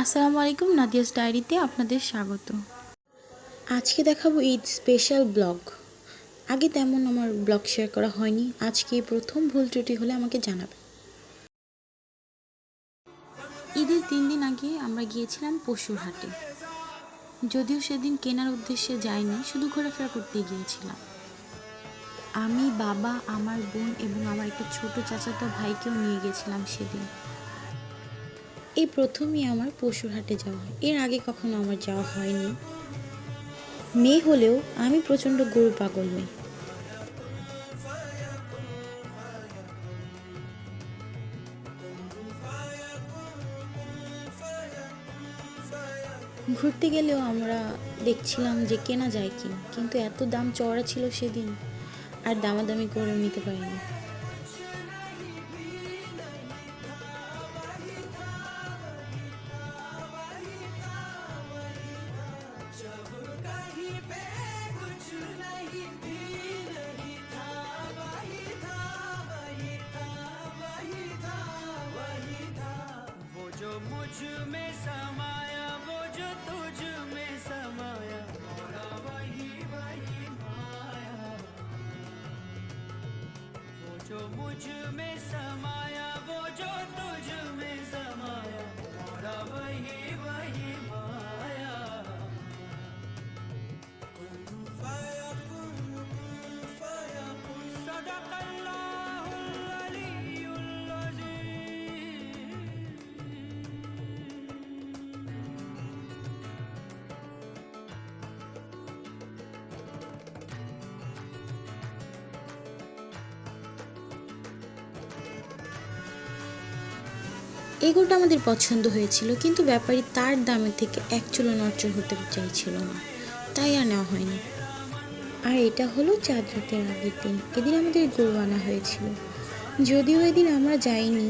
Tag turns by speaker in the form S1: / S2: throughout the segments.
S1: আসসালামু আলাইকুম, নাদিয়াস ডায়েরিতে আপনাদের স্বাগত। আজকে দেখাবো ঈদ স্পেশাল ব্লগ। আগে তেমন আমার ব্লগ শেয়ার করা হয়নি, আজকে প্রথম। ভুল ত্রুটি হলে আমাকে জানাবেন। ঈদের 3 দিন আগে আমরা গিয়েছিলাম পশুর হাটে। যদিও সেদিন কেনার উদ্দেশ্যে যাইনি, শুধু ঘোরাফেরা করতে গিয়েছিলাম। আমি, বাবা, আমার বোন এবং আমার একটা ছোট চাচাতো ভাইকেও নিয়ে গেছিলাম সেদিন। এই প্রথমই আমার পশুর হাটে যাওয়া, এর আগে কখনো আমার যাওয়া হয়নি। মেয়ে হলেও আমি প্রচণ্ড গরু পাগল মেয়ে। ঘুরতে গেলেও আমরা দেখছিলাম যে কেনা যায় কিনা, কিন্তু এত দাম চড়া ছিল সেদিন, আর দামাদামি করেও নিতে পারিনি।
S2: मुझ में समाया वो जो तुझ में समाया मोरा वही वही माया वो जो मुझ में समाया वो जो तुझ में समाया मोरा वही वही माया कुन फाया कुन सदकल्लाहुल अलीयुल अज़ीम।
S1: এই গরুটা আমাদের পছন্দ হয়েছিল, কিন্তু ব্যাপারী তার দামের থেকে এক চুলো নড়চড় হতে চাইছিল না, তাই আর নেওয়া হয়নি। আর এটা হলো চাঁদ রাতের আগের দিন, এদিন আমাদের গরু আনা হয়েছিল। যদিও এদিন আমরা যাইনি,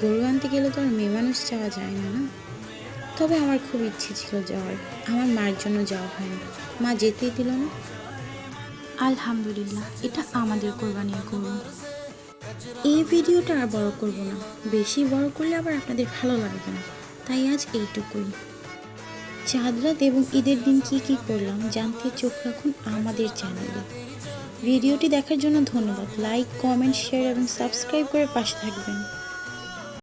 S1: গরু আনতে গেলে তো আর মেয়ে মানুষ যাওয়া যায় না, না। তবে আমার খুব ইচ্ছে ছিল যাওয়ার, আমার মার জন্য যাওয়া হয়নি, মা যেতেই দিল না। আলহামদুলিল্লাহ, এটা আমাদের কোরবানির গরু। এই ভিডিওটা আর বড় করব না, বেশি বড় করলে আবার আপনাদের ভালো লাগবে না, তাই আজ এইটুকুই। চাঁদ রাত এবং ঈদের দিন কি কি করলাম জানতে চোখ রাখুন আমাদের চ্যানেলে। ভিডিওটি দেখার জন্য ধন্যবাদ। লাইক, কমেন্ট, শেয়ার এবং সাবস্ক্রাইব করে পাশে থাকবেন।